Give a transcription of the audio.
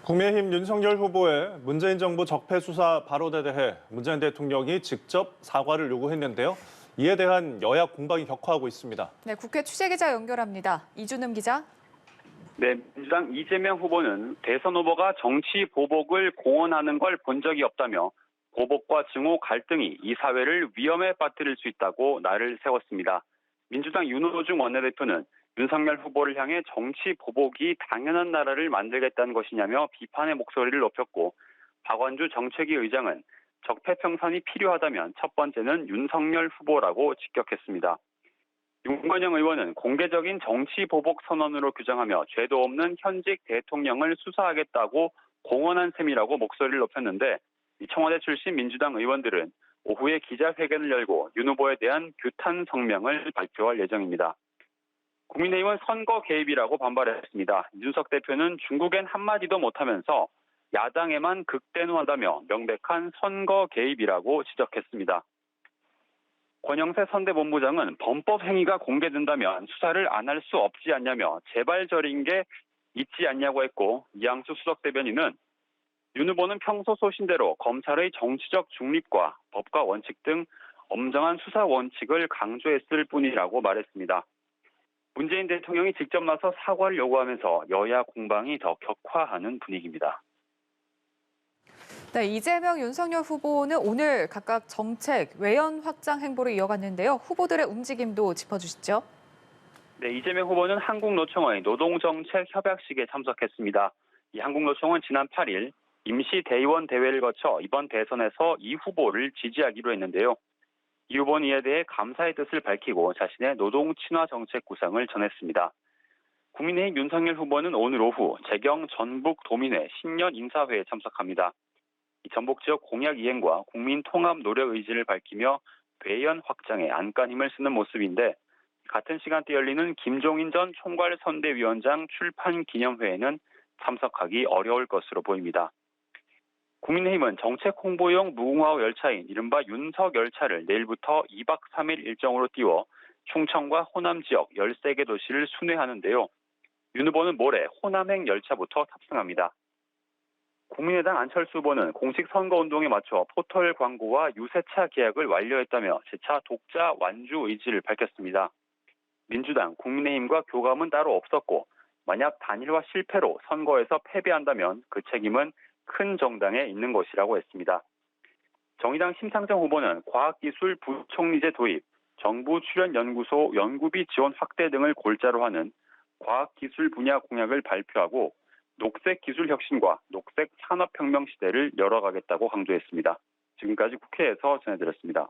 국민의힘 윤석열 후보의 문재인 정부 적폐 수사 발언에 대해 문재인 대통령이 직접 사과를 요구했는데요. 이에 대한 여야 공방이 격화하고 있습니다. 네, 국회 취재기자 연결합니다. 이준음 기자. 네, 민주당 이재명 후보는 대선 후보가 정치 보복을 공언하는 걸 본 적이 없다며 보복과 증오 갈등이 이 사회를 위험에 빠뜨릴 수 있다고 날을 세웠습니다. 민주당 윤호중 원내대표는 윤석열 후보를 향해 정치 보복이 당연한 나라를 만들겠다는 것이냐며 비판의 목소리를 높였고, 박원주 정책위 의장은 적폐 청산이 필요하다면 첫 번째는 윤석열 후보라고 직격했습니다. 윤건영 의원은 공개적인 정치 보복 선언으로 규정하며 죄도 없는 현직 대통령을 수사하겠다고 공언한 셈이라고 목소리를 높였는데, 청와대 출신 민주당 의원들은 오후에 기자회견을 열고 윤 후보에 대한 규탄 성명을 발표할 예정입니다. 국민의힘은 선거 개입이라고 반발했습니다. 윤석 대표는 중국엔 한마디도 못하면서 야당에만 극대노하다며 명백한 선거 개입이라고 지적했습니다. 권영세 선대본부장은 범법 행위가 공개된다면 수사를 안 할 수 없지 않냐며 제발 저린 게 있지 않냐고 했고, 이양수 수석 대변인은 윤 후보는 평소 소신대로 검찰의 정치적 중립과 법과 원칙 등 엄정한 수사 원칙을 강조했을 뿐이라고 말했습니다. 문재인 대통령이 직접 나서 사과를 요구하면서 여야 공방이 더 격화하는 분위기입니다. 네, 이재명, 윤석열 후보는 오늘 각각 정책, 외연 확장 행보를 이어갔는데요. 후보들의 움직임도 짚어주시죠. 네, 이재명 후보는 한국노총의 노동정책 협약식에 참석했습니다. 이 한국노총은 지난 8일 임시 대의원 대회를 거쳐 이번 대선에서 이 후보를 지지하기로 했는데요. 이 후보는 이에 대해 감사의 뜻을 밝히고 자신의 노동 친화 정책 구상을 전했습니다. 국민의힘 윤석열 후보는 오늘 오후 재경 전북 도민회 신년 인사회에 참석합니다. 이 전북 지역 공약 이행과 국민 통합 노력 의지를 밝히며 외연 확장에 안간힘을 쓰는 모습인데, 같은 시간대 열리는 김종인 전 총괄선대위원장 출판 기념회에는 참석하기 어려울 것으로 보입니다. 국민의힘은 정책 홍보용 무궁화 열차인 이른바 윤석 열차를 내일부터 2박 3일 일정으로 띄워 충청과 호남 지역 13개 도시를 순회하는데요. 윤 후보는 모레 호남행 열차부터 탑승합니다. 국민의당 안철수 후보는 공식 선거운동에 맞춰 포털 광고와 유세차 계약을 완료했다며 재차 독자 완주 의지를 밝혔습니다. 민주당, 국민의힘과 교감은 따로 없었고, 만약 단일화 실패로 선거에서 패배한다면 그 책임은 큰 정당에 있는 것이라고 했습니다. 정의당 심상정 후보는 과학기술 부총리제 도입, 정부 출연연구소 연구비 지원 확대 등을 골자로 하는 과학기술 분야 공약을 발표하고, 녹색 기술 혁신과 녹색 산업혁명 시대를 열어가겠다고 강조했습니다. 지금까지 국회에서 전해드렸습니다.